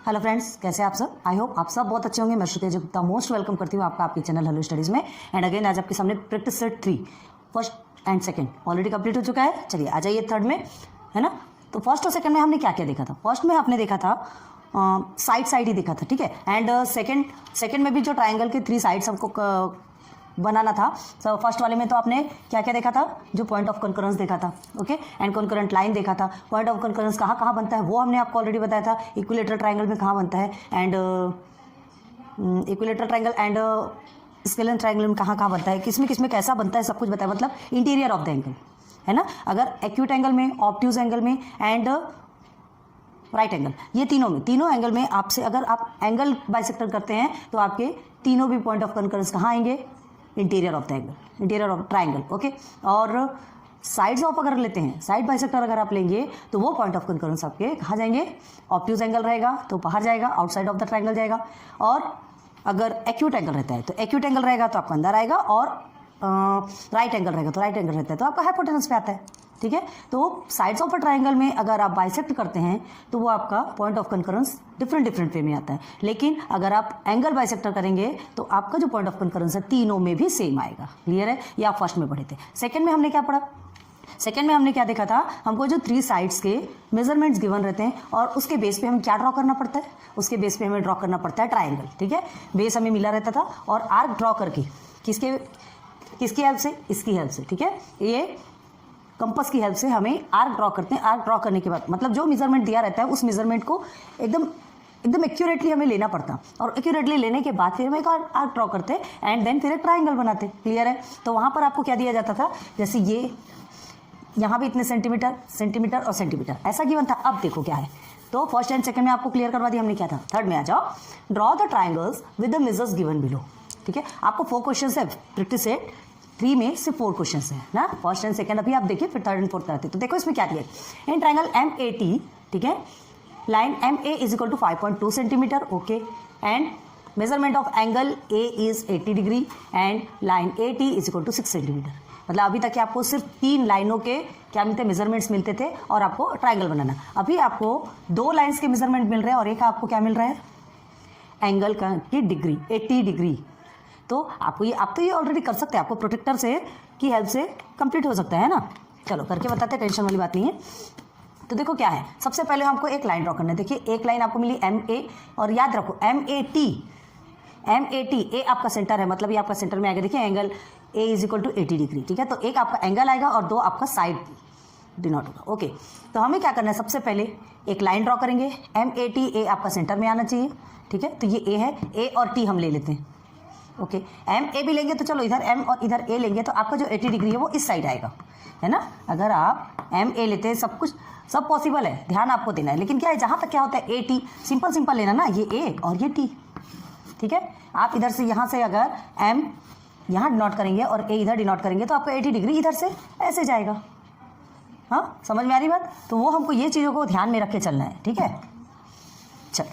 Hello friends, कैसे आप सब? आई होप आप सब बहुत अच्छे होंगे। मैं श्रुति गुप्ता मोस्ट वेलकम करती हूँ आपका आपके चैनल हेलो स्टडीज़ में। एंड अगेन आज आपके सामने practice set 3 first and second already complete हो चुका है। चलिए आ जाइए थर्ड में, है ना। तो फर्स्ट और सेकंड में हमने क्या क्या देखा था? फर्स्ट में आपने देखा था साइड ही देखा था, ठीक है। एंड सेकंड में भी जो ट्राइंगल के 3 साइड्स हमको बनाना था। तो फर्स्ट वाले में तो आपने क्या क्या देखा था? जो पॉइंट ऑफ कंकरेंस देखा था, ओके, एंड कंकरेंट लाइन देखा था। पॉइंट ऑफ कंकरेंस कहाँ कहाँ बनता है वो हमने आपको ऑलरेडी बताया था। इक्विलेटरल ट्राइंगल में कहाँ बनता है, and equilateral triangle and scalene triangle में कहाँ कहाँ बनता है, किसमें कैसा बनता है, सब कुछ बताया। मतलब इंटीरियर ऑफ द एंगल, है ना। अगर एक्यूट एंगल में, ऑब्ट्यूज एंगल में एंड राइट एंगल, ये तीनों एंगल में आपसे अगर आप एंगल बाइसेक्टर करते हैं तो आपके तीनों भी पॉइंट ऑफ कंकरेंस कहाँ आएंगे? Interior of the angle, interior of triangle, okay. और साइड्स ऑफ अगर लेते हैं, साइड बाइसेक्टर अगर आप लेंगे तो वो पॉइंट ऑफ कंकरेंस आपके कहाँ जाएंगे? ऑब्ट्यूज एंगल रहेगा तो बाहर जाएगा, आउटसाइड ऑफ द ट्राइंगल जाएगा। और अगर एक्यूट एंगल रहता है तो एक्यूट एंगल रहेगा तो आपका अंदर आएगा, और राइट एंगल रहेगा तो राइट एंगल रहता है तो आपका हाइपोटेनस पे आता है, ठीक है। तो साइड्स ऑफ अ ट्राइंगल में अगर आप बाइसेक्ट करते हैं तो वो आपका point of concurrence different way में आता है। लेकिन अगर आप एंगल बाइसेक्टर करेंगे तो आपका जो पॉइंट ऑफ कंकरेंस है तीनों में भी सेम आएगा। क्लियर है? ये आप फर्स्ट में पढ़े थे। सेकंड में हमने क्या पढ़ा? सेकंड में हमने क्या देखा था? हमको जो 3 साइड्स के मेजरमेंट्स गिवन रहते हैं और उसके बेस पे हमें क्या ड्रॉ करना पड़ता है? उसके बेस पे हमें ड्रॉ करना पड़ता है ट्राइंगल, ठीक है। बेस हमें मिला रहता था और आर्क ड्रॉ करके किसकी हेल्प से? इसकी हेल्प से, ठीक है। ये कंपास की हेल्प से हमें आर्क ड्रॉ करते हैं। आर्क ड्रॉ करने के बाद मतलब जो मेजरमेंट दिया रहता है उस मेजरमेंट को एकदम एक्यूरेटली हमें लेना पड़ता, और एक्यूरेटली लेने के बाद फिर हम एक आर्क ड्रॉ करते हैं एंड देन फिर एक ट्राइंगल बनाते। क्लियर है? तो वहाँ पर आपको क्या दिया जाता था? जैसे ये यहाँ भी इतने सेंटीमीटर और सेंटीमीटर ऐसा गिवन था। अब देखो क्या है। तो फर्स्ट एंड सेकंड में आपको क्लियर करवा दिया हमने क्या था। थर्ड में आ जाओ। Draw the triangles with the measures given below, ठीक है। आपको 4 क्वेश्चन है प्रैक्टिस सेट 3 में सिर्फ 4 क्वेश्चन है ना। फर्स्ट एंड सेकंड अभी आप देखिए, फिर थर्ड एंड फोर्थ करते। तो देखो इसमें क्या दिया है। इन ट्राइंगल MAT, ठीक है, line MA is equal to 5.2 centimetre, okay, and measurement of angle A is 80 degree and line AT is equal to 6 centimetre. मतलब अभी तक आपको सिर्फ 3 लाइनों के क्या मिलते, मेजरमेंट्स मिलते थे और आपको ट्राइंगल बनाना। अभी आपको 2 लाइन्स के मेजरमेंट मिल रहे हैं और एक आपको क्या मिल रहा है? एंगल की डिग्री, 80 डिग्री। तो आपको आप तो ये ऑलरेडी कर सकते हैं, आपको प्रोटेक्टर से की हेल्प से कंप्लीट हो सकता है ना। चलो करके बताते हैं, टेंशन वाली बात नहीं है। तो देखो क्या है। सबसे पहले हमको एक लाइन ड्रॉ करना है। देखिए एक लाइन आपको मिली MA, और याद रखो MAT ए आपका सेंटर है, मतलब ये आपका सेंटर में आएगा। देखिए angle A is equal to 80 degree, ठीक है। तो एक आपका एंगल आएगा और 2 आपका साइड डिनोट होगा, ओके। तो हमें क्या करना है? सबसे पहले एक लाइन ड्रॉ करेंगे। MAT A आपका सेंटर में आना चाहिए, ठीक है। तो ये A है, A और T हम ले लेते हैं, ओके। MA भी लेंगे तो चलो इधर M और इधर A लेंगे तो आपका जो 80 डिग्री है वो इस साइड आएगा, है ना। अगर आप MA लेते हैं, सब पॉसिबल है, ध्यान आपको देना है। लेकिन क्या है, जहाँ तक क्या होता है AT सिंपल लेना ना, ये A और ये T, ठीक है। आप इधर से यहाँ से अगर M यहाँ डिनोट करेंगे और A इधर डिनोट करेंगे तो आपका 80 डिग्री इधर से ऐसे जाएगा। हाँ, समझ में आ रही बात? तो वो हमको ये चीज़ों को ध्यान में रख के चलना है, ठीक है। चलो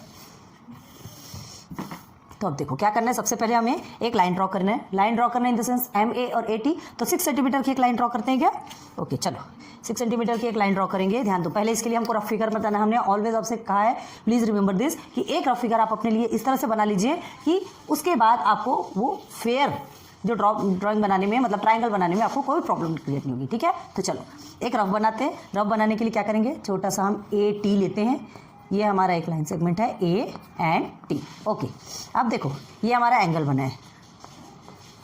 तो अब देखो क्या करना है। सबसे पहले हमें एक लाइन ड्रॉ करना है। लाइन ड्रॉ करना है इन द सेंस MA और AT। तो 6 सेंटीमीटर की एक लाइन ड्रॉ करते हैं क्या? ओके, चलो 6 सेंटीमीटर की एक लाइन ड्रॉ करेंगे। ध्यान दो, पहले इसके लिए हमको रफ फिगर बताना है। हमने ऑलवेज आपसे कहा है, प्लीज रिमेंबर दिस, कि एक रफ फिगर आप अपने लिए इस तरह से बना लीजिए कि उसके बाद आपको वो फेयर जो ड्राइंग बनाने में, मतलब ट्राइंगल बनाने में आपको कोई प्रॉब्लम क्रिएट नहीं होगी, ठीक है। तो चलो एक रफ बनाते हैं। रफ बनाने के लिए क्या करेंगे? छोटा सा हम AT लेते हैं। ये हमारा एक लाइन सेगमेंट है A एंड T, ओके। अब देखो ये हमारा एंगल बना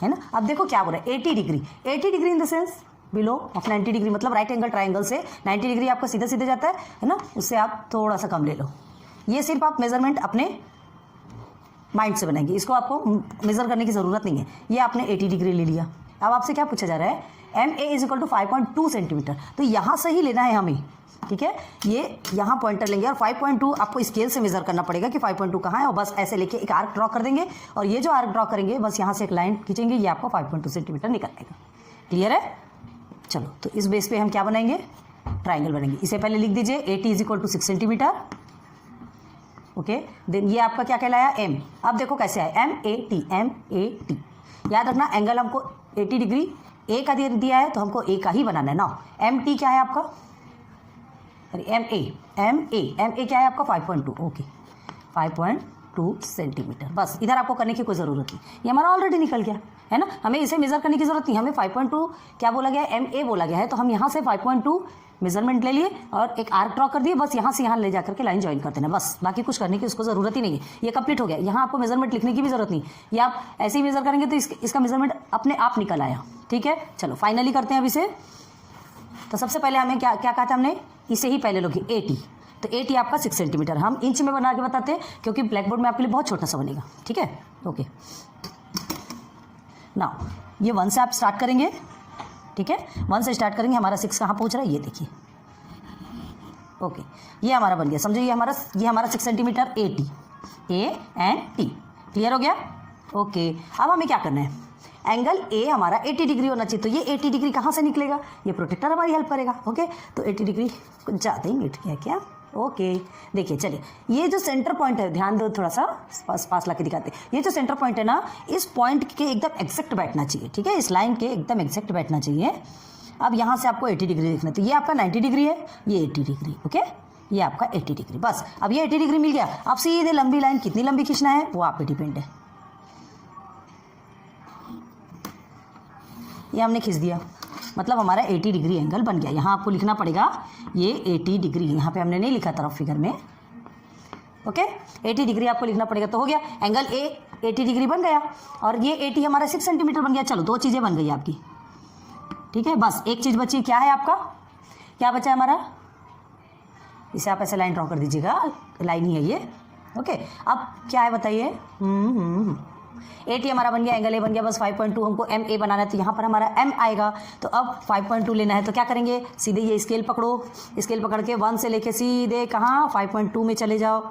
है ना। अब देखो क्या बोल रहा है, 80 degree in the sense below of 90 degree, मतलब राइट एंगल ट्राइंगल से 90 डिग्री आपका सीधे जाता है ना। उससे आप थोड़ा सा कम ले लो। ये सिर्फ आप मेजरमेंट अपने माइंड से बनाएंगे, इसको आपको मेजर करने की ज़रूरत नहीं है। ये आपने 80 डिग्री ले लिया। अब आपसे क्या पूछा जा रहा है? MA is equal to 5.2 centimetre. तो यहाँ से ही लेना है हमें, ठीक है। ये यहाँ पॉइंटर लेंगे और 5.2 आपको स्केल से मेजर करना पड़ेगा कि 5.2 कहाँ है, और बस ऐसे लेके एक आर्क ड्रॉ कर देंगे। और ये जो आर्क ड्रॉ करेंगे बस यहाँ से एक लाइन खींचेंगे, ये आपको 5.2 सेंटीमीटर निकल आएगा। क्लियर है? चलो तो इस बेस पे हम क्या बनाएंगे? ट्राइंगल बनेंगे। इसे पहले लिख दीजिए AT is equal to 6 centimetre, okay. Then ये आपका क्या कहलाया? M। अब देखो कैसे है, MAT। याद रखना एंगल हमको 80 डिग्री A का दिया है तो हमको A का ही बनाना है ना। MT क्या है आपका? अरे MA क्या है आपका? 5.2, ओके। 5.2 सेंटीमीटर। बस इधर आपको करने की कोई ज़रूरत नहीं, ये हमारा ऑलरेडी निकल गया है ना, हमें इसे मेज़र करने की ज़रूरत नहीं, हमें 5.2 क्या बोला गया है, MA बोला गया है, तो हम यहाँ से 5.2 मेजरमेंट ले लिए और एक आर्क ड्रॉ कर दिए, बस यहाँ से यहाँ ले जाकर के लाइन ज्वाइन कर देना, बस बाकी कुछ करने की उसको ज़रूरत ही नहीं है, ये कंप्लीट हो गया। यहाँ आपको मेजरमेंट लिखने की भी ज़रूरत नहीं, ये आप ऐसे ही मेजर करेंगे तो इसका मेजरमेंट अपने आप निकल आया। ठीक है, चलो फाइनली करते हैं अब इसे। तो सबसे पहले हमें क्या क्या कहा था हमने, इसे ही पहले लोगे 80, तो 80 आपका 6 सेंटीमीटर, हम इंच में बना के बताते हैं क्योंकि ब्लैक बोर्ड में आपके लिए बहुत छोटा सा बनेगा। ठीक है, ओके नाउ ये 1 से आप स्टार्ट करेंगे। ठीक है, 1 से स्टार्ट करेंगे, हमारा 6 कहाँ पहुँच रहा है ये देखिए। ओके, ये हमारा बन गया, समझो ये हमारा 6 centimetre AT, A and T, clear हो गया। ओके, अब हमें क्या करना है, एंगल A हमारा 80 डिग्री होना चाहिए, तो ये 80 डिग्री कहाँ से निकलेगा, ये प्रोटेक्टर हमारी हेल्प करेगा। ओके, तो 80 डिग्री कुछ ज़्यादा ही मीट गया क्या। ओके, देखिए चलिए, ये जो सेंटर पॉइंट है, ध्यान दो थोड़ा सा, पास ला के दिखाते हैं, ये जो सेंटर पॉइंट है ना, इस पॉइंट के एकदम एग्जैक्ट बैठना चाहिए। ठीक है, इस लाइन के एकदम एग्जैक्ट बैठना चाहिए। अब यहाँ से आपको 80 डिग्री देखना, तो ये आपका 90 डिग्री है, ये 80 डिग्री। ओके, ये आपका 80 डिग्री, बस अब ये 80 डिग्री मिल गया। अब सीधे लंबी लाइन कितनी लंबी खींचना है वो आप पे डिपेंड है, ये हमने खींच दिया, मतलब हमारा 80 डिग्री एंगल बन गया। यहाँ आपको लिखना पड़ेगा ये 80 डिग्री, यहाँ पे हमने नहीं लिखा तरफ फिगर में। ओके, 80 डिग्री आपको लिखना पड़ेगा, तो हो गया एंगल A 80 डिग्री बन गया, और ये 80 हमारा 6 सेंटीमीटर बन गया। चलो 2 चीज़ें बन गई आपकी। ठीक है, बस एक चीज़ बची, क्या है आपका, क्या बचा है हमारा, इसे आप ऐसे लाइन ड्रॉ कर दीजिएगा, लाइन ही है ये। ओके, अब क्या है बताइए, 80 हमारा बन गया, एंगल A बन गया, बस 5.2 हमको MA बनाना है, तो यहाँ पर हमारा M आएगा। तो अब 5.2 लेना है, तो क्या करेंगे, सीधे ये स्केल पकड़ो, स्केल पकड़ के 1 से लेके सीधे कहाँ 5.2 में चले जाओ,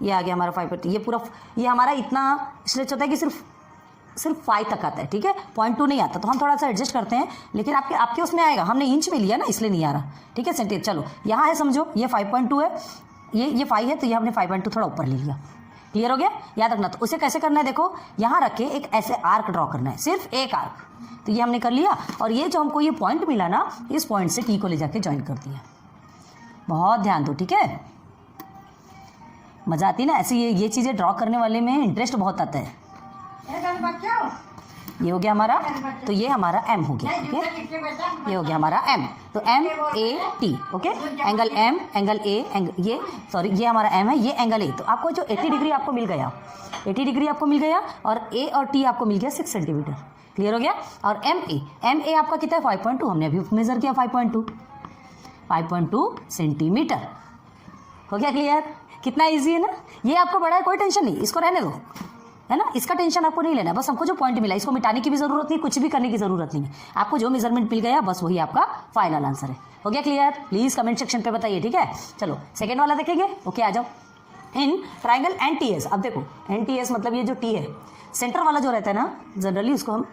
ये आ गया हमारा 5.2। ये पूरा ये हमारा इतना स्ट्रेच होता है कि सिर्फ 5 तक आता है। ठीक है, 0.2 नहीं आता, तो हम थोड़ा सा एडजस्ट करते हैं, लेकिन आपके उसमें आएगा, हमने इंच में लिया ना इसलिए नहीं आ रहा। ठीक है, सेंटीमीटर, चलो यहाँ है, समझो ये 5.2 है, ये 5 है, तो ये हमने 5.2 थोड़ा ऊपर ले लिया। क्लियर हो गया, याद रखना। तो उसे कैसे करना है, देखो यहाँ रख के एक ऐसे आर्क ड्रॉ करना है, सिर्फ एक आर्क, तो ये हमने कर लिया, और ये जो हमको ये पॉइंट मिला ना, इस पॉइंट से T को ले जाके ज्वाइन कर दिया। बहुत ध्यान दो, ठीक है, मजा आती है ना ऐसे, ये चीज़ें ड्रॉ करने वाले में इंटरेस्ट बहुत आता है। ये हो गया हमारा, तो ये हमारा M हो गया। ठीक है, ये हो गया हमारा M, तो MAT। Okay, angle M, angle A, ये हमारा M है, ये एंगल A। तो आपको जो 80 डिग्री आपको मिल गया, 80 डिग्री आपको मिल गया, और A और T आपको मिल गया 6 सेंटीमीटर। क्लियर हो गया। और MA आपका कितना है, 5.2, हमने अभी मेजर किया 5.2 सेंटीमीटर। हो गया क्लियर, कितना ईजी है ना, ये आपको बड़ा है, कोई टेंशन नहीं, इसको रहने दो, है ना, इसका टेंशन आपको नहीं लेना, बस हमको जो पॉइंट मिला इसको मिटाने की भी जरूरत नहीं, कुछ भी करने की जरूरत नहीं है, आपको जो मेजरमेंट मिल गया बस वही आपका फाइनल आंसर है। हो गया क्लियर, प्लीज कमेंट सेक्शन पे बताइए। ठीक है, चलो सेकेंड वाला देखेंगे। ओके, आ जाओ। इन ट्राइंगल NTS, अब देखो NTS मतलब ये जो T है, सेंटर वाला जो रहता है ना, जनरली उसको हम,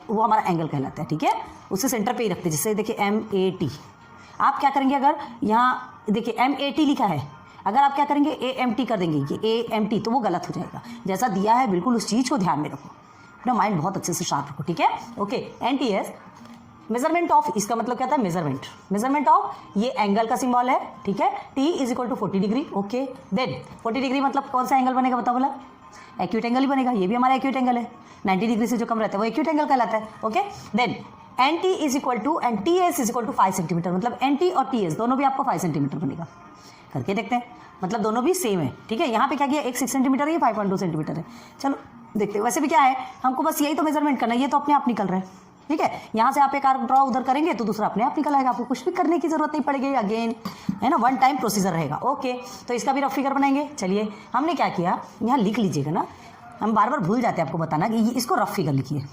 वो हमारा एंगल कहलाता है। ठीक है, उसे सेंटर पे ही रखते हैं, जैसे देखिए MAT। आप क्या करेंगे, अगर यहाँ देखिए MAT लिखा है, अगर आप क्या करेंगे AMT कर देंगे, ये AMT, तो वो गलत हो जाएगा। जैसा दिया है बिल्कुल उस चीज़ को ध्यान में रखो, अपना माइंड बहुत अच्छे से शार्प रखो। ठीक है, ओके, NTS मेजरमेंट ऑफ, इसका मतलब क्या था, मेजरमेंट ऑफ, ये एंगल का सिंबल है। ठीक है, T = 40 degree. Okay, then 40 degree मतलब कौन सा एंगल बनेगा, बताओ बोला, एक्यूट एंगल ही बनेगा। ये भी हमारा एक्यूट एंगल है, 90 डिग्री से जो कम रहता है वो एक्यूट एंगल कहलाता है। Okay, then NT = TS = 5 centimetre, मतलब NT और TS दोनों भी आपको 5 सेंटीमीटर बनेगा। करके देखते हैं, मतलब दोनों भी सेम है। ठीक है, यहाँ पे क्या किया, एक 6 सेंटीमीटर है, ये 5.2 सेंटीमीटर है। चलो देखते हैं, वैसे भी क्या है, हमको बस यही तो मेजरमेंट करना है, ये तो अपने आप निकल रहा है। ठीक है, यहाँ से आप एक आर्क ड्रॉ उधर करेंगे तो दूसरा अपने आप निकल आएगा, आपको कुछ भी करने की जरूरत नहीं पड़ेगी, अगेन है ना, 1 टाइम प्रोसीजर रहेगा। ओके, तो इसका भी रफ फिगर बनाएंगे। चलिए, हमने क्या किया, यहाँ लिख लीजिएगा ना, हम बार बार भूल जाते हैं आपको बताना कि इसको रफ फिगर लिखिए।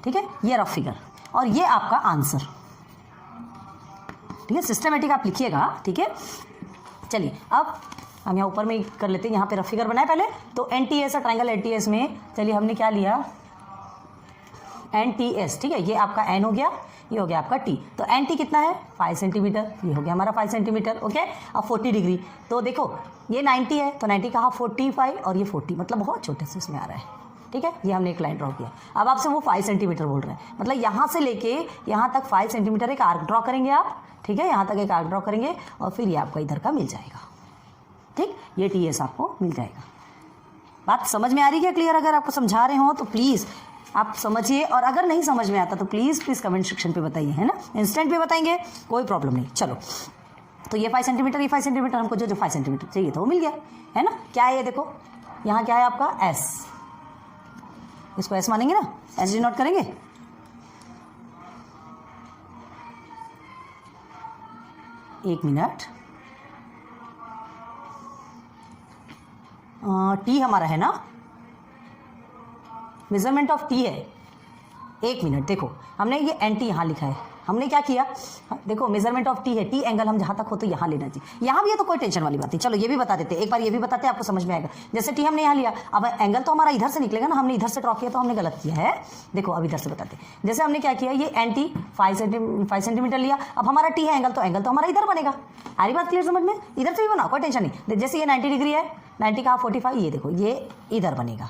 ठीक है, ये रफ फिगर और ये आपका आंसर। ठीक है, सिस्टमेटिक आप लिखिएगा। ठीक है, चलिए अब हम यहाँ ऊपर में कर लेते हैं, यहाँ पे रफ फिगर बनाए पहले। तो NTS और ट्राइंगल NTS में, चलिए हमने क्या लिया, NTS। ठीक है, ये आपका N हो गया, ये हो गया आपका T। तो NT कितना है, 5 सेंटीमीटर, ये हो गया हमारा 5 सेंटीमीटर। ओके, अब 40 डिग्री, तो देखो ये 90 है, तो 90 कहा 45 और ये 40, मतलब बहुत छोटे से इसमें आ रहा है। ठीक है, ये हमने एक लाइन ड्रॉ किया। अब आपसे वो 5 सेंटीमीटर बोल रहे हैं, मतलब यहाँ से लेके यहाँ तक 5 सेंटीमीटर एक आर्क ड्रॉ करेंगे आप। ठीक है, यहाँ तक एक आर्क ड्रॉ करेंगे और फिर ये आपका इधर का मिल जाएगा। ठीक, ये टी एस आपको मिल जाएगा। बात समझ में आ रही है क्लियर? अगर आपको समझा रहे हो तो प्लीज़ आप समझिए, और अगर नहीं समझ में आता तो प्लीज़ कमेंट सेक्शन पे बताइए, है ना, इंस्टेंट पे बताएंगे, कोई प्रॉब्लम नहीं। चलो, तो ये 5 सेंटीमीटर, ये 5 सेंटीमीटर, हमको जो 5 सेंटीमीटर चाहिए था वो मिल गया, है ना। क्या है ये देखो, यहाँ क्या है आपका एस, इसको एस मानेंगे ना, एस डिनोट करेंगे। एक मिनट, टी हमारा है ना, मेजरमेंट ऑफ टी है। एक मिनट देखो, हमने ये एन टी यहाँ लिखा है, हमने क्या किया, देखो मेजरमेंट ऑफ टी है, टी एंगल हम जहाँ तक हो तो यहाँ लेना चाहिए, यहाँ भी है तो कोई टेंशन वाली बात नहीं। चलो ये भी बता देते, एक बार ये भी बताते हैं, आपको समझ में आएगा। जैसे टी हमने यहाँ लिया, अब एंगल तो हमारा इधर से निकलेगा ना, हमने इधर से ड्रॉ किया तो हमने गलत किया है। देखो अब इधर से बताते, जैसे हमने क्या किया, ये एन टी 5 सेंटीमीटर लिया, अब हमारा टी है एंगल, तो एंगल तो हमारा इधर बनेगा। आ रही बात क्लियर समझ में? इधर से भी बनाओ, कोई टेंशन नहीं। जैसे ये 90 डिग्री है, 90 का 45, ये देखो ये इधर बनेगा।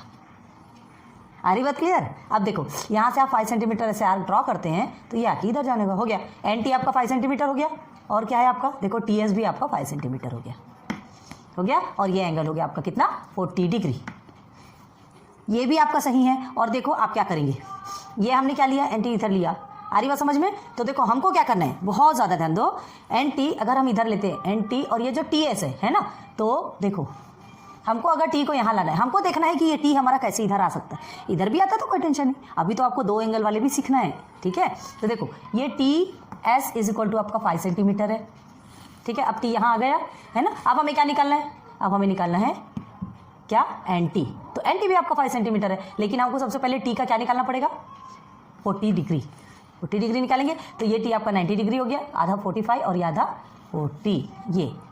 आ रही बात क्लियर? अब देखो यहाँ से आप 5 सेंटीमीटर ऐसे आर्क ड्रॉ करते हैं तो ये आके इधर जाने का हो गया। एन टी आपका 5 सेंटीमीटर हो गया, और क्या है आपका, देखो टी एस भी आपका 5 सेंटीमीटर हो गया, और ये एंगल हो गया आपका कितना, 40 डिग्री। ये भी आपका सही है। और देखो आप क्या करेंगे, ये हमने क्या लिया, एन टी इधर लिया। आ रही बात समझ में? तो देखो हमको क्या करना है, बहुत ज़्यादा ध्यान दो। एन टी अगर हम इधर लेते हैं, एन टी और ये जो टी एस है ना, तो देखो हमको अगर टी को यहाँ लाना है, हमको देखना है कि ये टी हमारा कैसे इधर आ सकता है। इधर भी आता तो कोई टेंशन नहीं, अभी तो आपको 2 एंगल वाले भी सीखना है, ठीक है। तो देखो ये T S is equal to आपका 5 सेंटीमीटर है, ठीक है। अब टी यहाँ आ गया है ना। अब हमें क्या निकालना है, अब हमें निकालना है क्या, एन टी। तो एन टी भी आपका 5 सेंटीमीटर है, लेकिन आपको सबसे पहले टी का क्या निकालना पड़ेगा, 40 डिग्री। 40 डिग्री निकालेंगे तो ये टी आपका 90 डिग्री हो गया, आधा 45 और ये आधा 40,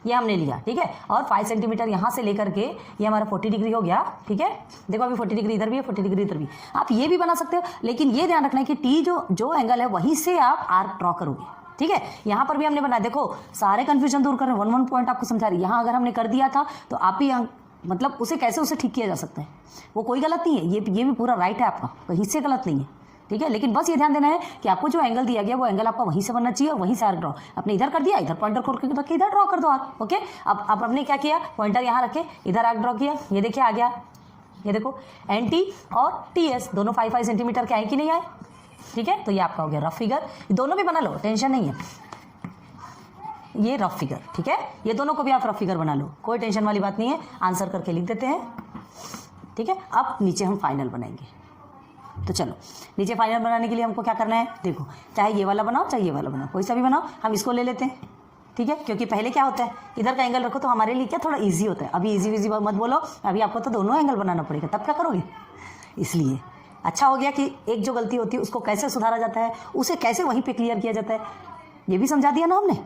ये हमने लिया, ठीक है। और 5 सेंटीमीटर यहाँ से लेकर के ये हमारा 40 डिग्री हो गया, ठीक है। देखो अभी 40 डिग्री इधर भी है, 40 डिग्री इधर भी। आप ये भी बना सकते हो, लेकिन ये ध्यान रखना है कि टी जो एंगल है वहीं से आप आर्क ड्रॉ करोगे, ठीक है। यहाँ पर भी हमने बनाया, देखो सारे कंफ्यूजन दूर कर रहे हैं, 1 पॉइंट आपको समझा रही है। यहाँ अगर हमने कर दिया था तो आप ही मतलब उसे कैसे उसे ठीक किया जा सकता है, वो कोई गलत नहीं है, ये भी पूरा राइट है आपका, कहीं से गलत नहीं है, ठीक है। लेकिन बस ये ध्यान देना है कि आपको जो एंगल दिया गया वो एंगल आपका वहीं से बनना चाहिए और वहीं से आर्क ड्रॉ। आपने इधर कर दिया, इधर पॉइंटर खोल के रख के इधर ड्रॉ कर दो आर्क, ओके। अब आपने क्या किया, पॉइंटर यहाँ रखे, इधर आर्क ड्रॉ किया, ये देखिए आ गया। ये देखो एन टी और टी एस दोनों 5 सेंटीमीटर के आए कि नहीं आए, ठीक है। तो ये आपका हो गया रफ फिगर। दोनों भी बना लो, टेंशन नहीं है, ये रफ फिगर, ठीक है। ये दोनों को भी आप रफ फिगर बना लो, कोई टेंशन वाली बात नहीं है। आंसर करके लिख देते हैं, ठीक है। अब नीचे हम फाइनल बनाएंगे। तो चलो नीचे फाइनल बनाने के लिए हमको क्या करना है, देखो चाहे ये वाला बनाओ चाहे ये वाला बनाओ, कोई सा भी बनाओ, हम इसको ले लेते हैं, ठीक है। क्योंकि पहले क्या होता है, इधर का एंगल रखो तो हमारे लिए क्या थोड़ा इजी होता है। अभी इजी मत बोलो, अभी आपको तो दोनों एंगल बनाना पड़ेगा, तब क्या करोगे। इसलिए अच्छा हो गया कि एक जो गलती होती है उसको कैसे सुधारा जाता है, उसे कैसे वहीं पर क्लियर किया जाता है, ये भी समझा दिया ना हमने।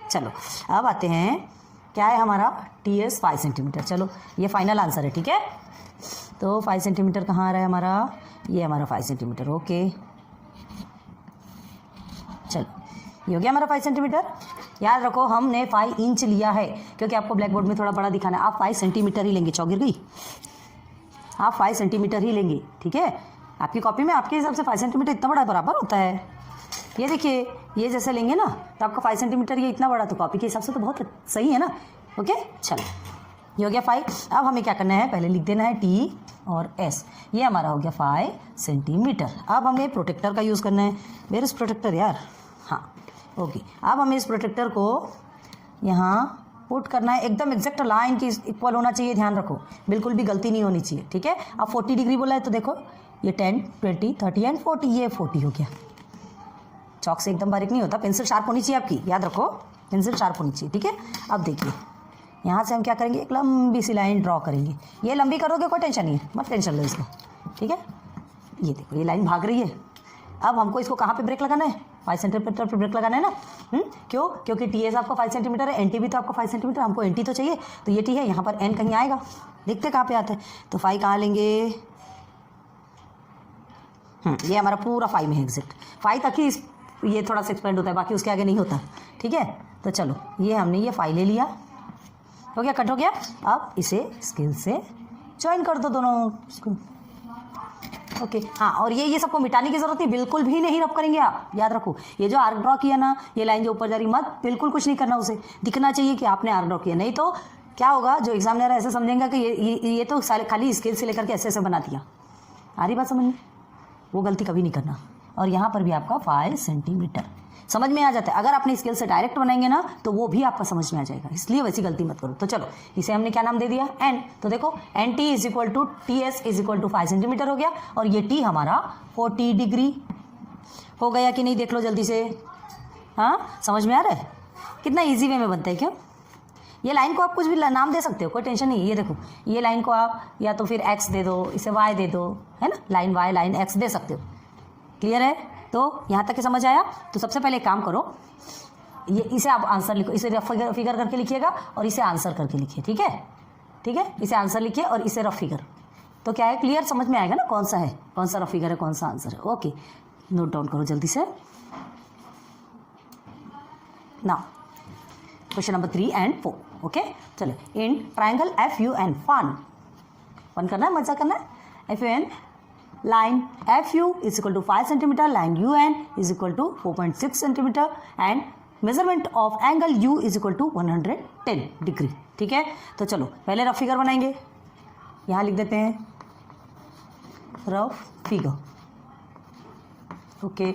चलो अब आते हैं, क्या है हमारा टी एस 5 सेंटीमीटर। चलो ये फाइनल आंसर है, ठीक है। तो 5 सेंटीमीटर कहाँ आ रहा है हमारा, ये हमारा 5 सेंटीमीटर, ओके। चलो ये हो गया हमारा 5 सेंटीमीटर। याद रखो हमने 5 इंच लिया है, क्योंकि आपको ब्लैक बोर्ड में थोड़ा बड़ा दिखाना है। आप 5 सेंटीमीटर ही लेंगे, चौक गिर गई, आप 5 सेंटीमीटर ही लेंगे, ठीक है। आपकी कॉपी में आपके हिसाब से 5 सेंटीमीटर इतना बड़ा बराबर होता है। ये देखिए, ये जैसे लेंगे ना तो आपका 5 सेंटीमीटर ये इतना बड़ा, तो कॉपी के हिसाब से तो बहुत सही है ना, ओके। चलो ये हो गया 5। अब हमें क्या करना है, पहले लिख देना है टी और एस, ये हमारा हो गया 5 सेंटीमीटर। अब हमें प्रोटेक्टर का यूज़ करना है। वेयर इज प्रोटेक्टर यार, हाँ ओके। अब हमें इस प्रोटेक्टर को यहाँ पुट करना है, एकदम एग्जैक्ट लाइन की इक्वल होना चाहिए, ध्यान रखो, बिल्कुल भी गलती नहीं होनी चाहिए, ठीक है। अब 40 डिग्री बोला है तो देखो ये 10, 20, 30 एंड 40, ये 40 हो गया। चौक से एकदम बारीक नहीं होता, पेंसिल शार्प होनी चाहिए आपकी, याद रखो पेंसिल शार्प होनी चाहिए, ठीक है। अब देखिए यहाँ से हम क्या करेंगे, एक लंबी सी लाइन ड्रॉ करेंगे। ये लंबी करोगे कोई टेंशन नहीं है, मत टेंशन लो इसको, ठीक है। ये देखो ये लाइन भाग रही है। अब हमको इसको कहाँ पे ब्रेक लगाना है, 5 सेंटीमीटर पे ब्रेक लगाना है ना। क्यों, क्योंकि टी एस आपका 5 सेंटीमीटर है, एन टी भी तो आपका 5 सेंटीमीटर, हमको एन टी तो चाहिए, तो ये टी है, यहाँ पर एन कहीं आएगा, देखते कहाँ पे आता है। तो 5 कहाँ लेंगे, ये हमारा पूरा 5 में है एग्जैक्ट, 5 तक ही ये थोड़ा सा एक्सपेंड होता है, बाकी उसके आगे नहीं होता, ठीक है। तो चलो ये हमने ये 5 ले लिया, हो गया, कट हो गया। अब इसे स्केल से ज्वाइन कर दो दोनों इसको, ओके। हाँ, और ये सबको मिटाने की जरूरत नहीं, बिल्कुल भी नहीं रब करेंगे आप, याद रखो। ये जो आर्क ड्रॉ किया ना, ये लाइन जो ऊपर जा रही, मत बिल्कुल कुछ नहीं करना, उसे दिखना चाहिए कि आपने आर्क ड्रॉ किया, नहीं तो क्या होगा, जो एग्जामिनर ऐसे समझेंगे कि ये तो खाली स्केल से लेकर के ऐसे ऐसे बना दिया। आ रही बात समझ में? वो गलती कभी नहीं करना। और यहाँ पर भी आपका 5 सेंटीमीटर समझ में आ जाता है। अगर आपने स्केल से डायरेक्ट बनाएंगे ना तो वो भी आपका समझ में आ जाएगा, इसलिए वैसी गलती मत करो। तो चलो इसे हमने क्या नाम दे दिया, एन। तो देखो N T is equal to T S is equal to 5 centimetre हो गया, और ये टी हमारा 40 डिग्री हो गया कि नहीं, देख लो जल्दी से। हाँ समझ में आ रहा है? कितना ईजी वे में बनता है। क्यों? ये लाइन को आप कुछ भी नाम दे सकते हो, कोई टेंशन नहीं। ये देखो ये लाइन को आप या तो फिर एक्स दे दो, इसे वाई दे दो, है ना, लाइन वाई लाइन एक्स दे सकते हो। क्लियर है? तो यहाँ तक के समझ आया? तो सबसे पहले एक काम करो, ये इसे आप आंसर लिखो, इसे रफ फिगर करके लिखिएगा और इसे आंसर करके लिखिए। ठीक है? ठीक है, इसे आंसर लिखिए और इसे रफ फिगर। तो क्या है, क्लियर समझ में आएगा ना कौन सा है, कौन सा रफ फिगर है, कौन सा आंसर है। ओके, नोट डाउन करो जल्दी से। Now question number 3 and 4। Okay चले, इन ट्राइंगल FUN फन करना है, मजा करना है। FUN line FU is equal to 5 centimeter, line UN is equal to 4.6 centimeter and measurement of angle U is equal to 110 degree. ठीक है, तो चलो पहले रफ फिगर बनाएंगे। यहाँ लिख देते हैं रफ फिगर। ओके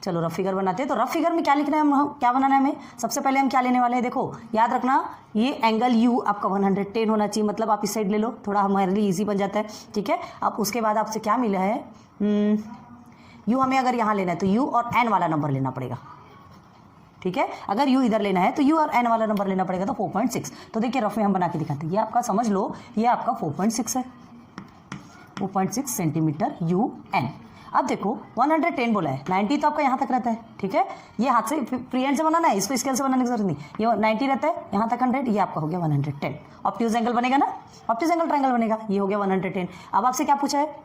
चलो रफ फिगर बनाते हैं। तो रफ फिगर में क्या लिखना है, हम क्या बनाना है हमें, सबसे पहले हम क्या लेने वाले हैं, देखो याद रखना ये एंगल U आपका 110 होना चाहिए, मतलब आप इस साइड ले लो, थोड़ा हमारे लिए इजी बन जाता है। ठीक है, अब उसके बाद आपसे क्या मिला है, U हमें अगर यहाँ लेना है तो U और N वाला नंबर लेना पड़ेगा। ठीक है, अगर U इधर लेना है तो U और N वाला नंबर लेना पड़ेगा, तो 4.6। तो देखिए रफ में हम बना के दिखाते हैं, ये आपका समझ लो, ये आपका 4.6 है, 4.6 सेंटीमीटर UN। अब देखो 110 बोला है, 90 तो आपका यहाँ तक रहता है। ठीक है, ये हाथ से फ्री हैंड से बनाना है, इसको स्केल से बनाने की जरूरत नहीं, ये 90 रहता है, यहाँ तक 100, ये आपका हो गया 110। ऑब्ट्यूज एंगल बनेगा ना, ऑब्ट्यूज एंगल ट्रायंगल बनेगा, ये हो गया 110। अब आपसे क्या पूछा है,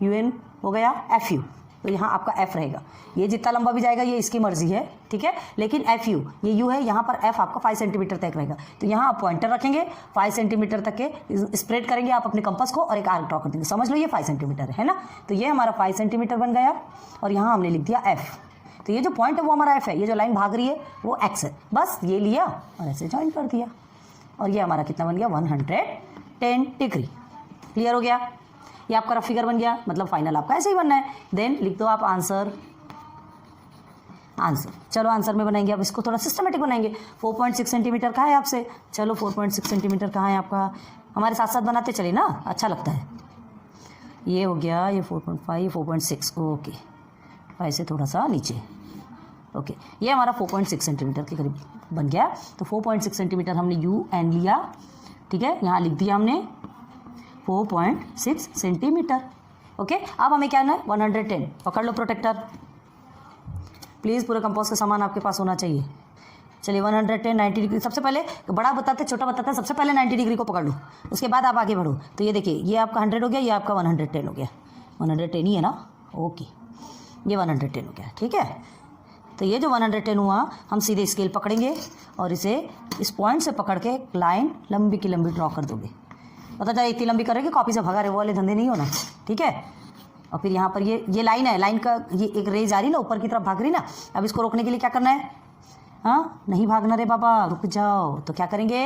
UN हो गया FU, तो यहाँ आपका F रहेगा, ये जितना लंबा भी जाएगा ये इसकी मर्जी है। ठीक है, लेकिन FU ये U है, यहाँ पर F आपका 5 सेंटीमीटर तक रहेगा, तो यहाँ आप पॉइंटर रखेंगे, 5 सेंटीमीटर तक के स्प्रेड करेंगे आप अपने कंपास को और एक आर्क ड्रॉ कर देंगे, समझ लो ये 5 सेंटीमीटर है ना। तो ये हमारा 5 सेंटीमीटर बन गया, और यहाँ हमने लिख दिया F। तो ये जो पॉइंट है वो हमारा F है, ये जो लाइन भाग रही है वो X है, बस ये लिया और ऐसे ज्वाइन कर दिया, और ये हमारा कितना बन गया, 110 डिग्री। क्लियर हो गया? ये आपका रफ फिगर बन गया, मतलब फाइनल आपका ऐसे ही बनना है। देन लिख दो आप आंसर। चलो आंसर में बनाएंगे, अब इसको थोड़ा सिस्टमेटिक बनाएंगे। 4.6 सेंटीमीटर का है आपसे, चलो 4.6 सेंटीमीटर कहाँ है आपका, हमारे साथ साथ बनाते चले ना, अच्छा लगता है। ये हो गया, ये 4.5, 4.6, ओके, 5 से थोड़ा सा नीचे। ओके, ये हमारा 4.6 सेंटीमीटर के करीब बन गया। तो 4.6 सेंटीमीटर हमने UN लिया। ठीक है, यहाँ लिख दिया हमने 4.6 सेंटीमीटर। ओके, अब हमें क्या है, 110 पकड़ लो प्रोटेक्टर, प्लीज़ पूरे कंपास का सामान आपके पास होना चाहिए। चलिए 110 90 डिग्री, सबसे पहले बड़ा बताते छोटा बताते हैं, सबसे पहले 90 डिग्री को पकड़ लो, उसके बाद आप आगे बढ़ो। तो ये देखिए ये आपका 100 हो गया, ये आपका 110 हो गया, 110 ही है ना, ओके, ये 110 हो गया। ठीक है, तो ये जो 110 हुआ, हम सीधे स्केल पकड़ेंगे और इसे इस पॉइंट से पकड़ के लंबी की लंबी ड्रॉ कर दोगे। पता चला इतनी लंबी करेंगे, कॉपी से भगा रहे वो वाले धंधे नहीं होना। ठीक है, और फिर यहाँ पर ये लाइन है, लाइन का ये एक रेज आ रही ना, ऊपर की तरफ भाग रही ना, अब इसको रोकने के लिए क्या करना है, हाँ नहीं भागना रे बाबा, रुक जाओ। तो क्या करेंगे,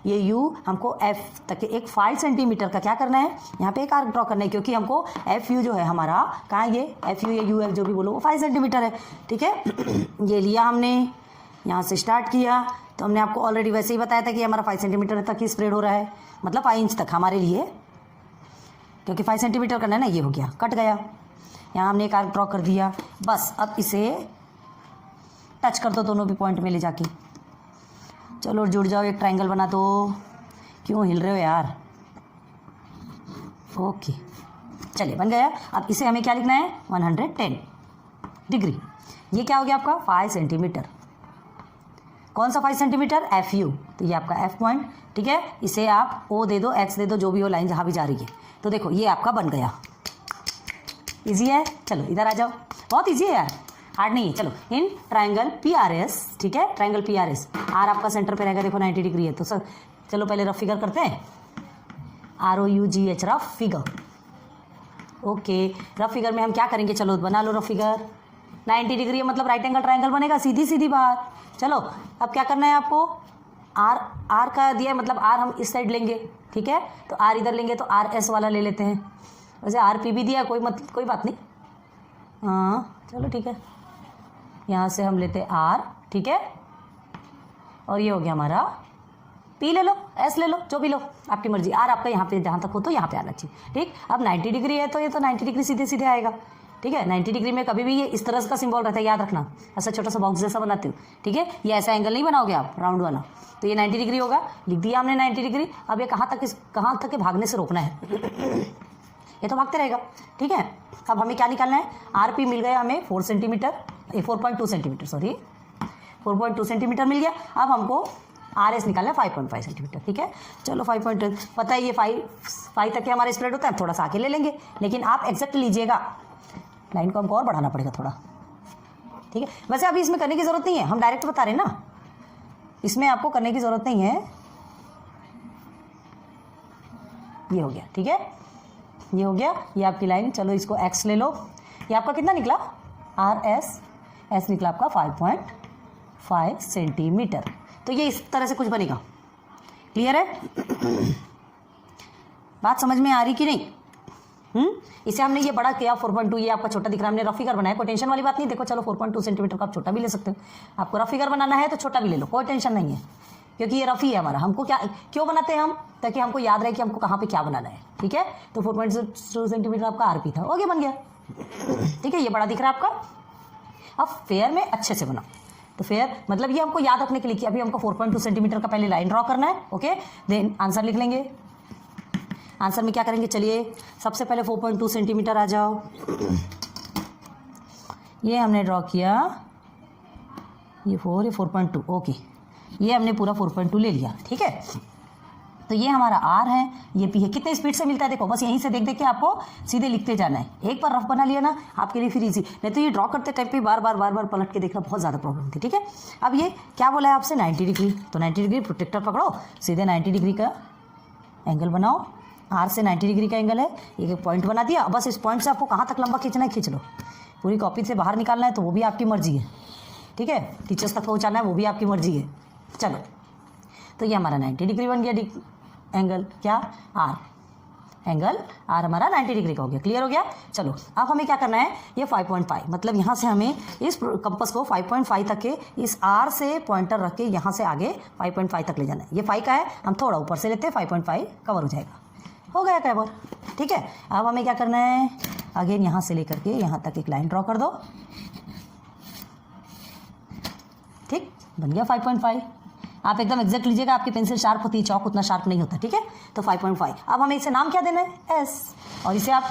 ये U हमको F तक एक 5 सेंटीमीटर का क्या करना है, यहाँ पे एक आर्क ड्रॉ करना है, क्योंकि हमको FU जो है हमारा, कहाँ ये FU या UF जो भी बोलो वो 5 सेंटीमीटर है। ठीक है, ये लिया हमने, यहाँ से स्टार्ट किया, तो हमने आपको ऑलरेडी वैसे ही बताया था कि हमारा 5 सेंटीमीटर तक ही स्प्रेड हो रहा है, मतलब 5 इंच तक हमारे लिए, क्योंकि 5 सेंटीमीटर करना है ना। ये हो गया, कट गया, यहाँ हमने एक आर्क ड्रॉ कर दिया, बस अब इसे टच कर दो दोनों भी पॉइंट में ले जाके। चलो जुड़ जाओ, एक ट्रायंगल बना दो, क्यों हिल रहे हो यार। ओके चलिए बन गया। अब इसे हमें क्या लिखना है, 110 डिग्री। ये क्या हो गया आपका 5 सेंटीमीटर, कौन सा 5 सेंटीमीटर, FU, तो ये आपका F पॉइंट। ठीक है, इसे आप O दे दो, X दे दो, जो भी हो लाइन जहाँ भी जा रही है। तो देखो ये आपका बन गया, इजी है। चलो इधर आ जाओ, बहुत इजी है यार, हार्ड नहीं है। चलो इन ट्रायंगल PRS, ठीक है, ट्रायंगल PRS, R आपका सेंटर पे रहेगा, देखो 90 डिग्री है। तो सर चलो पहले रफ फिगर करते हैं, ROUGH rough figure. Okay, rough figure में हम क्या करेंगे, चलो बना लो रफ फिगर। 90 डिग्री है मतलब राइट एंगल ट्रायंगल बनेगा, सीधी सीधी बात। चलो अब क्या करना है आपको, आर आर का दिया है, मतलब आर हम इस साइड लेंगे, ठीक है, तो आर इधर लेंगे तो आर एस वाला ले लेते हैं। वैसे आर पी भी दिया, कोई बात नहीं, हाँ चलो ठीक है, यहाँ से हम लेते आर, ठीक है, और ये हो गया हमारा पी, ले लो एस ले लो, जो भी लो आपकी मर्जी, आर आपका यहाँ पे जहाँ तक हो तो यहाँ पे आना चाहिए, ठीक। अब 90 डिग्री है तो ये तो 90 डिग्री सीधे सीधे आएगा, ठीक है। 90 डिग्री में कभी भी ये इस तरह का सिंबल रहता है, याद रखना, ऐसा छोटा सा बॉक्स जैसा बनाते हो, ठीक है, ये ऐसा एंगल नहीं बनाओगे आप राउंड वाला, तो ये 90 डिग्री होगा, लिख दिया हमने 90 डिग्री। अब ये कहाँ तक के भागने से रोकना है ये तो भागते रहेगा, ठीक है। अब हमें क्या निकालना है, आर पी मिल गया हमें 4 सेंटीमीटर, 4.2 सेंटीमीटर, सॉरी 4.2 सेंटीमीटर मिल गया। अब हमको आर एस निकालना है 5.5 सेंटीमीटर, ठीक है। चलो 5.2 पता है, ये 5 तक के हमारे स्प्रेड होता है, थोड़ा सा आके ले लेंगे, लेकिन आप एग्जैक्ट लीजिएगा, लाइन को हमको और बढ़ाना पड़ेगा थोड़ा, ठीक है। वैसे अभी इसमें करने की ज़रूरत नहीं है, हम डायरेक्ट बता रहे हैं ना, इसमें आपको करने की ज़रूरत नहीं है। ये हो गया, ठीक है, ये हो गया, ये आपकी लाइन। चलो इसको एक्स ले लो, ये आपका कितना निकला, आर एस निकला आपका 5.5 सेंटीमीटर। तो ये इस तरह से कुछ बनेगा, क्लियर है बात समझ में आ रही कि नहीं? इसे हमने ये बड़ा किया 4.2, ये आपका छोटा दिख रहा है, हमने रफ फिगर बनाया, कोई टेंशन वाली बात नहीं। देखो चलो 4.2 सेंटीमीटर का आप छोटा भी ले सकते हो, आपको रफ फिगर बनाना है तो छोटा भी ले लो, कोई टेंशन नहीं है, क्योंकि ये रफ ही है हमारा। हमको क्या क्यों बनाते हैं हम, ताकि हमको याद रहे कि हमको कहाँ पे क्या बनाना है, ठीक है। तो 4.2 सेंटीमीटर आपका आरपी था, ओके बन गया, ठीक है। ये बड़ा दिख रहा है आपका। अब फेयर में अच्छे से बनाओ, तो फेयर मतलब ये हमको याद रखने के लिए कि अभी हमको 4.2 सेंटीमीटर का पहले लाइन ड्रॉ करना है, ओके, देन आंसर लिख लेंगे। आंसर में क्या करेंगे, चलिए सबसे पहले 4.2 सेंटीमीटर आ जाओ, ये हमने ड्रॉ किया, ये 4.2, ओके, ये हमने पूरा 4.2 ले लिया, ठीक है। तो ये हमारा आर है, ये पी है। कितने स्पीड से मिलता है देखो, बस यहीं से देख के आपको सीधे लिखते जाना है। एक बार रफ बना लिया ना, आपके लिए फिर इजी, नहीं तो ये ड्रॉ करते टाइम पे बार बार पलट के देखना बहुत ज़्यादा प्रॉब्लम थी, ठीक है। अब ये क्या बोला है आपसे, 90 डिग्री, तो 90 डिग्री प्रोटेक्टर पकड़ो, सीधे 90 डिग्री का एंगल बनाओ, आर से 90 डिग्री का एंगल है, एक पॉइंट बना दिया। बस इस पॉइंट से आपको कहाँ तक लंबा खींचना है खींच लो, पूरी कॉपी से बाहर निकालना है तो वो भी आपकी मर्जी है, ठीक है, टीचर्स तक पहुँचाना है वो भी आपकी मर्जी है। चलो तो ये हमारा 90 डिग्री बन गया, एंगल क्या, आर, एंगल आर हमारा 90 डिग्री का हो गया, क्लियर हो गया। चलो अब हमें क्या करना है, ये 5.5 मतलब यहाँ से हमें इस कंपास को 5.5 तक के इस आर से पॉइंटर रख के यहाँ से आगे 5.5 तक ले जाना है। ये 5 का है, हम थोड़ा ऊपर से लेते हैं, 5.5 कवर हो जाएगा, हो गया कवर, ठीक है। अब हमें क्या करना है, अगेन यहाँ से लेकर के यहाँ तक एक लाइन ड्रॉ कर दो, ठीक, बन गया 5.5। आप एकदम एग्जैक्ट लीजिएगा, आपकी पेंसिल शार्प होती है, चौक उतना शार्प नहीं होता, ठीक है। तो 5.5, अब हमें इसे नाम क्या देना है, एस, और इसे आप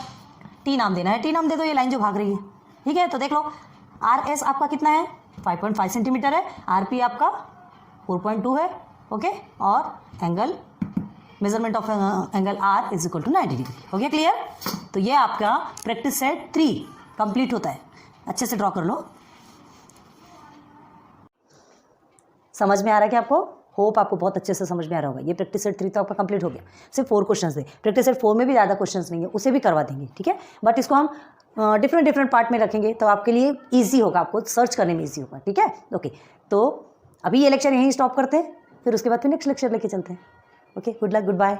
टी नाम देना है, टी नाम दे दो, ये लाइन जो भाग रही है, ठीक है। तो देख लो आर एस आपका कितना है, 5.5 सेंटीमीटर है, आर पी आपका 4.2 है, ओके, और angle measurement of angle R is equal to 90 degree, हो गया क्लियर। तो ये आपका प्रैक्टिस सेट 3 कंप्लीट होता है, अच्छे से ड्रॉ कर लो। समझ में आ रहा है कि आपको, होप आपको बहुत अच्छे से समझ में आ रहा होगा। ये प्रैक्टिस सेट 3 तो आपका कंप्लीट हो गया, सिर्फ 4 क्वेश्चंस थे। प्रैक्टिस सेट 4 में भी ज़्यादा क्वेश्चंस नहीं है, उसे भी करवा देंगे, ठीक है। बट इसको हम डिफरेंट पार्ट में रखेंगे तो आपके लिए ईजी होगा, आपको सर्च करने में ईजी होगा, ठीक है। ओके, तो अभी ये लेक्चर यहीं स्टॉप करते हैं, फिर उसके बाद फिर नेक्स्ट लेक्चर लेके चलते हैं। Okay, good luck, good bye.